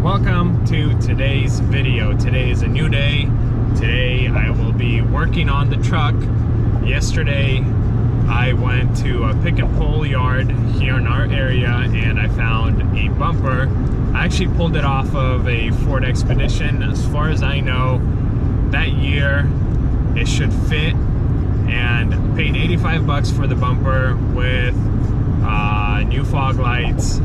Welcome to today's video. Today is a new day. Today I will be working on the truck. Yesterday I went to a pick and pull yard here in our area and I found a bumper. I actually pulled it off of a Ford Expedition. As far as I know, that year it should fit, and paid 85 bucks for the bumper with new fog lights,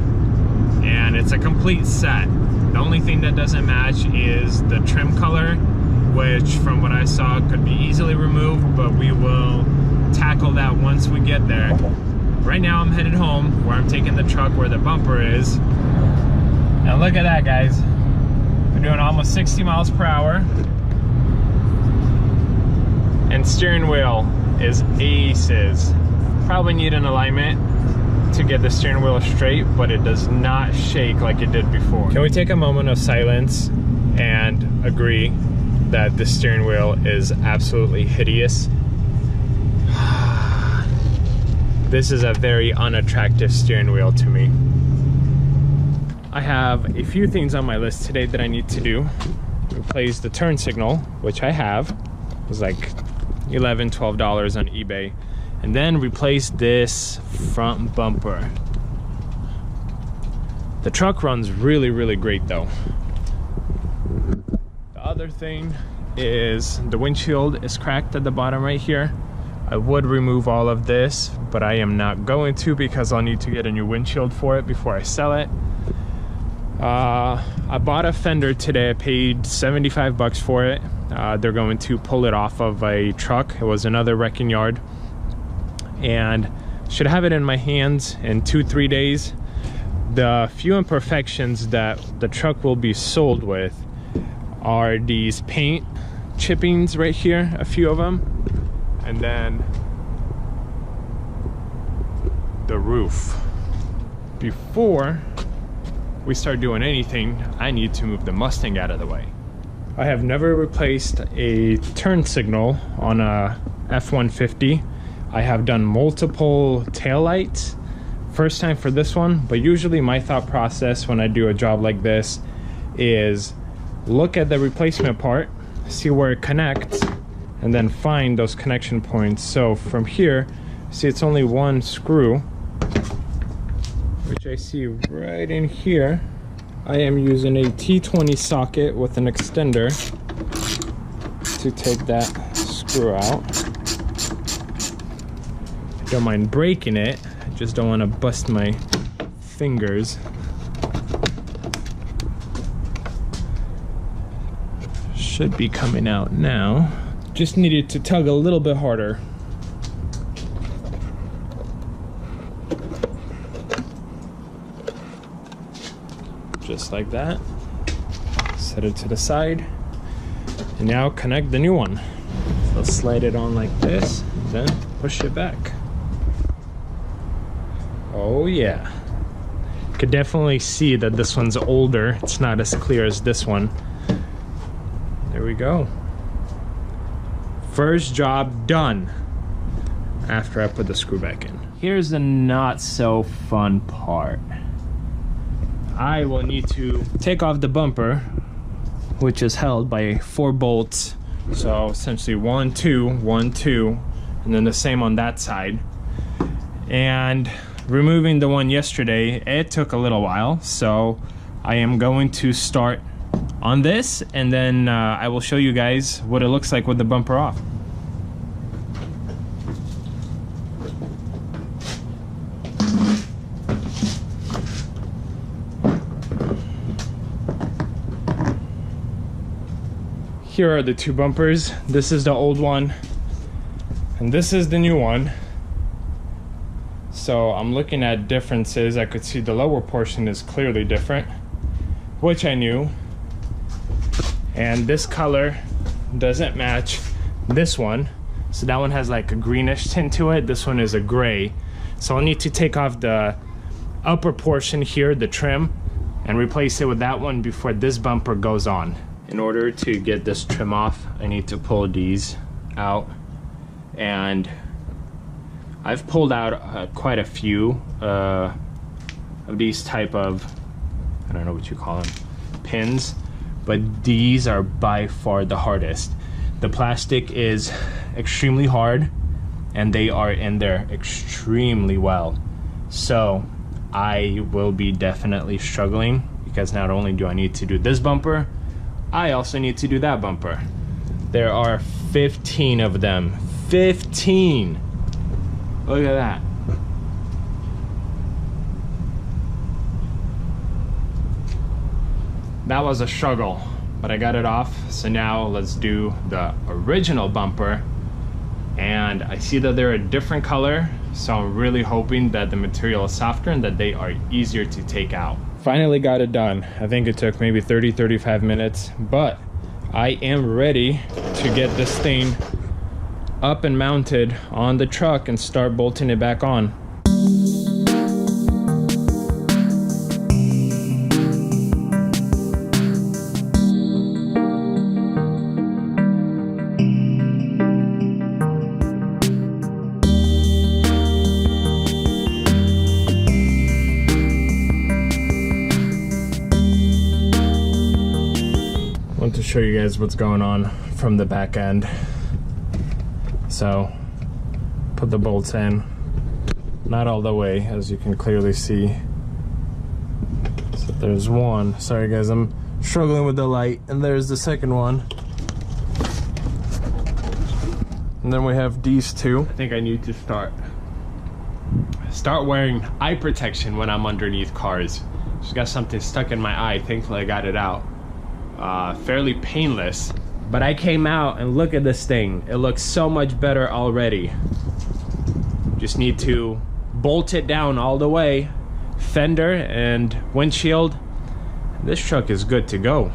and it's a complete set. The only thing that doesn't match is the trim color, which from what I saw could be easily removed, but we will tackle that once we get there. Right now I'm headed home where I'm taking the truck where the bumper is. And look at that, guys. We're doing almost 60 miles per hour. And steering wheel is aces. Probably need an alignment to get the steering wheel straight, but it does not shake like it did before. Can we take a moment of silence and agree that the steering wheel is absolutely hideous? This is a very unattractive steering wheel to me. I have a few things on my list today that I need to do. Replace the turn signal, which I have. It was like $11, $12 on eBay. And then replace this front bumper. The truck runs really, really great though. The other thing is the windshield is cracked at the bottom right here. I would remove all of this, but I am not going to because I'll need to get a new windshield for it before I sell it. I bought a fender today. I paid 75 bucks for it. They're going to pull it off of a truck. It was another wrecking yard. And should have it in my hands in 2-3 days. The few imperfections that the truck will be sold with are these paint chippings right here, a few of them, and then the roof. Before we start doing anything, I need to move the Mustang out of the way. I have never replaced a turn signal on a F150. I have done multiple taillights. First time for this one, but usually my thought process when I do a job like this is look at the replacement part, see where it connects, and then find those connection points. So from here, see it's only one screw, which I see right in here. I am using a T20 socket with an extender to take that screw out. Don't mind breaking it, I just don't want to bust my fingers. Should be coming out now. Just needed to tug a little bit harder. Just like that. Set it to the side. And now connect the new one. So slide it on like this, then push it back. Oh yeah. Could definitely see that this one's older. It's not as clear as this one. There we go. First job done after I put the screw back in. Here's the not so fun part. I will need to take off the bumper, which is held by 4 bolts. So essentially 1, 2, 1, 2, and then the same on that side. And removing the one yesterday, it took a little while, so I am going to start on this, and then I will show you guys what it looks like with the bumper off. Here are the two bumpers. This is the old one, and this is the new one. So I'm looking at differences. I could see the lower portion is clearly different, which I knew. And this color doesn't match this one. So that one has like a greenish tint to it. This one is a gray. So I'll need to take off the upper portion here, the trim, and replace it with that one before this bumper goes on. In order to get this trim off, I need to pull these out, and I've pulled out quite a few of these type of, I don't know what you call them, pins, but these are by far the hardest. The plastic is extremely hard and they are in there extremely well. So I will be definitely struggling, because not only do I need to do this bumper, I also need to do that bumper. There are 15 of them. 15! Look at that. That was a struggle, but I got it off. So now let's do the original bumper. And I see that they're a different color, so I'm really hoping that the material is softer and that they are easier to take out. Finally got it done. I think it took maybe 30-35 minutes, but I am ready to get this thing up and mounted on the truck and start bolting it back on. To show you guys what's going on from the back end. So put the bolts in, not all the way, as you can clearly see. So there's one. Sorry guys, I'm struggling with the light. And there's the second one. And then we have these two. I think I need to start wearing eye protection when I'm underneath cars. Just got something stuck in my eye. Thankfully I got it out. Fairly painless, but I came out and look at this thing. It looks so much better already. Just need to bolt it down all the way. Fender and windshield. This truck is good to go.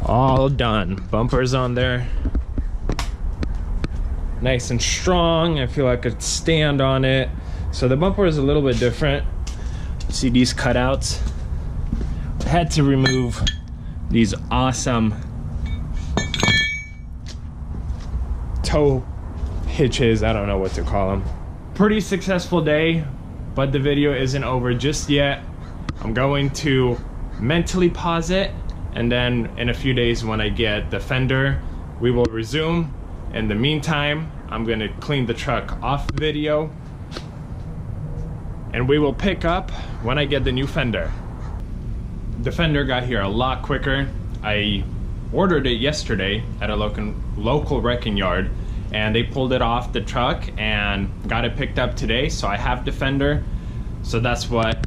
All done. Bumpers on there. Nice and strong. I feel like I could stand on it. So the bumper is a little bit different. See these cutouts? I had to remove these awesome toe hitches. I don't know what to call them. Pretty successful day, but the video isn't over just yet. I'm going to mentally pause it, and then in a few days when I get the fender, we will resume. In the meantime, I'm gonna clean the truck off video, and we will pick up when I get the new fender. The fender got here a lot quicker. I ordered it yesterday at a local wrecking yard, and they pulled it off the truck and got it picked up today. So I have the fender. So that's what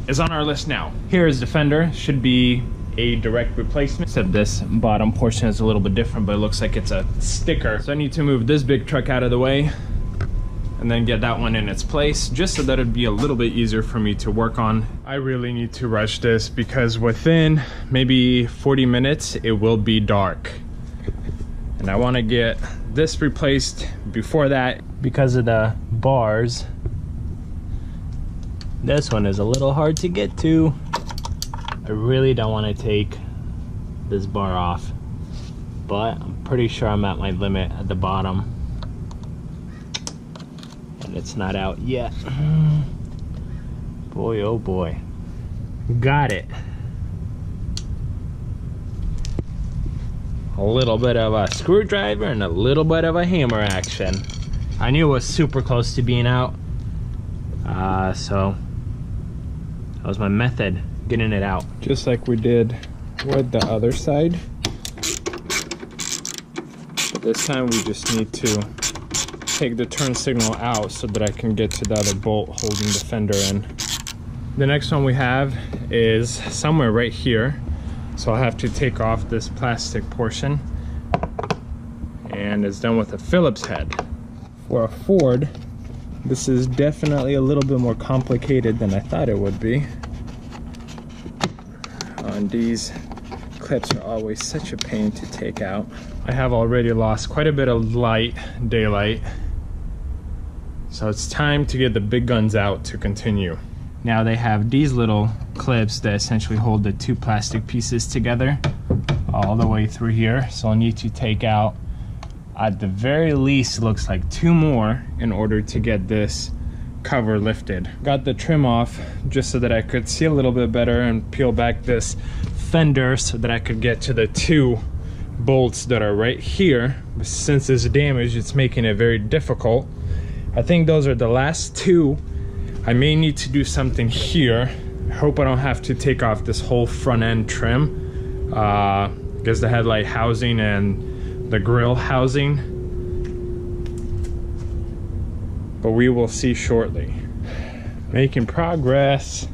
is on our list now. Here is the fender. Should be a direct replacement, except this bottom portion is a little bit different, but it looks like it's a sticker. So I need to move this big truck out of the way and then get that one in its place, just so that it'd be a little bit easier for me to work on. I really need to rush this because within maybe 40 minutes, it will be dark. And I wanna get this replaced before that. Because of the bars, this one is a little hard to get to. I really don't wanna take this bar off, but I'm pretty sure I'm at my limit at the bottom. It's not out yet. Boy, oh boy. Got it. A little bit of a screwdriver and a little bit of a hammer action. I knew it was super close to being out. So that was my method, getting it out. Just like we did with the other side. But this time we just need to take the turn signal out so that I can get to the other bolt holding the fender in. The next one we have is somewhere right here. So I'll have to take off this plastic portion. And it's done with a Phillips head. For a Ford, this is definitely a little bit more complicated than I thought it would be. And these clips are always such a pain to take out. I have already lost quite a bit of daylight. So it's time to get the big guns out to continue. Now they have these little clips that essentially hold the two plastic pieces together all the way through here. So I'll need to take out, at the very least, it looks like 2 more in order to get this cover lifted. Got the trim off just so that I could see a little bit better and peel back this fender so that I could get to the 2 bolts that are right here. But since it's damaged, it's making it very difficult. I think those are the last 2. I may need to do something here. I hope I don't have to take off this whole front end trim, because the headlight housing and the grille housing, but we will see shortly. Making progress,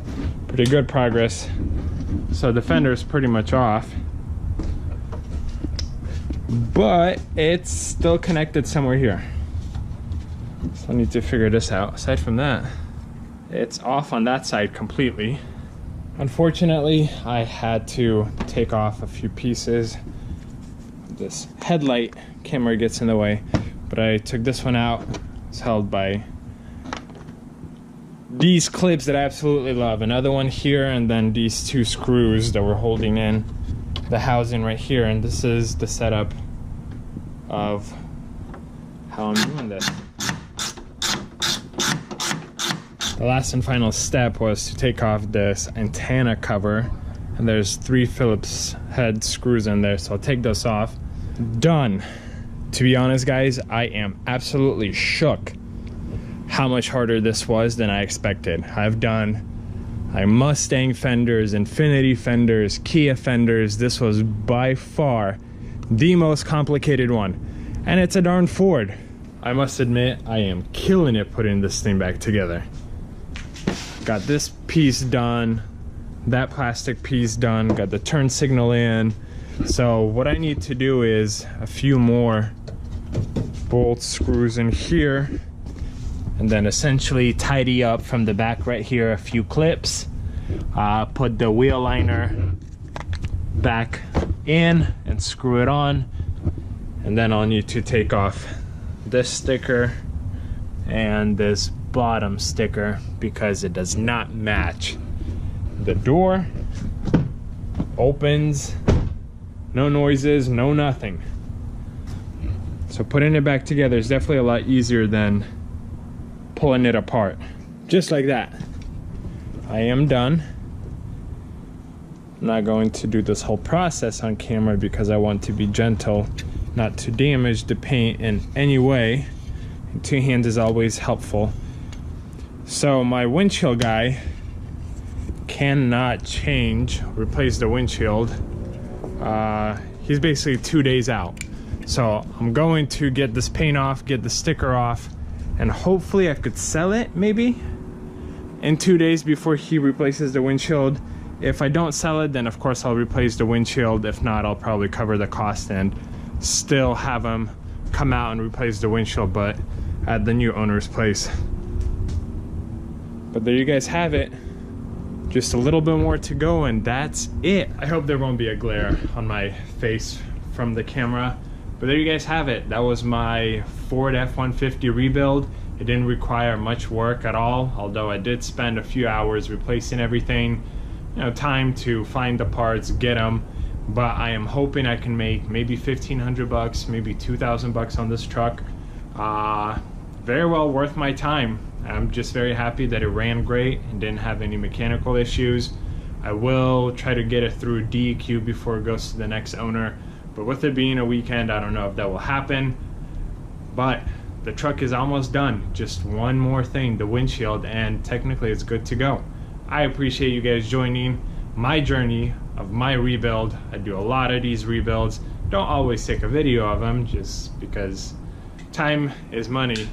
pretty good progress. So the fender is pretty much off, but it's still connected somewhere here. So I need to figure this out. Aside from that, it's off on that side completely. Unfortunately, I had to take off a few pieces. This headlight camera gets in the way, but I took this one out. It's held by these clips that I absolutely love. Another one here, and then these 2 screws that we're holding in the housing right here. And this is the setup of how I'm doing this. The last and final step was to take off this antenna cover, and there's 3 Phillips head screws in there, so I'll take those off. Done. To be honest, guys, I am absolutely shook how much harder this was than I expected. I've done Mustang fenders, Infiniti fenders, Kia fenders. This was by far the most complicated one, and it's a darn Ford. I must admit, I am killing it putting this thing back together. Got this piece done, that plastic piece done, got the turn signal in. So what I need to do is a few more bolt screws in here, and then essentially tidy up from the back right here a few clips, put the wheel liner back in and screw it on, and then I'll need to take off this sticker and this bottom sticker because it does not match. The door opens, no noises, no nothing. So putting it back together is definitely a lot easier than pulling it apart. Just like that. I am done. I'm not going to do this whole process on camera because I want to be gentle, not to damage the paint in any way. And 2 hands is always helpful. So my windshield guy cannot replace the windshield. He's basically 2 days out. So I'm going to get this paint off, get the sticker off, and hopefully I could sell it maybe in 2 days before he replaces the windshield. If I don't sell it, then of course I'll replace the windshield. If not, I'll probably cover the cost and still have him come out and replace the windshield, but at the new owner's place. But there you guys have it. Just a little bit more to go, and that's it. I hope there won't be a glare on my face from the camera, but there you guys have it. That was my Ford F-150 rebuild. It didn't require much work at all, although I did spend a few hours replacing everything. You know, time to find the parts, get them. But I am hoping I can make maybe 1,500 bucks, maybe 2,000 bucks on this truck. Very well worth my time. I'm just very happy that it ran great and didn't have any mechanical issues. I will try to get it through DEQ before it goes to the next owner, but with it being a weekend, I don't know if that will happen. But the truck is almost done. Just one more thing, the windshield, and technically it's good to go. I appreciate you guys joining my journey of my rebuild. I do a lot of these rebuilds. Don't always take a video of them just because time is money.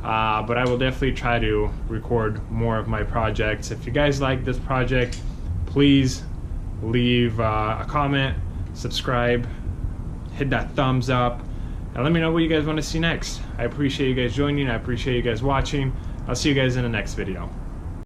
But I will definitely try to record more of my projects. If you guys like this project, please leave a comment, subscribe, hit that thumbs up, and let me know what you guys want to see next. I appreciate you guys joining. I appreciate you guys watching. I'll see you guys in the next video.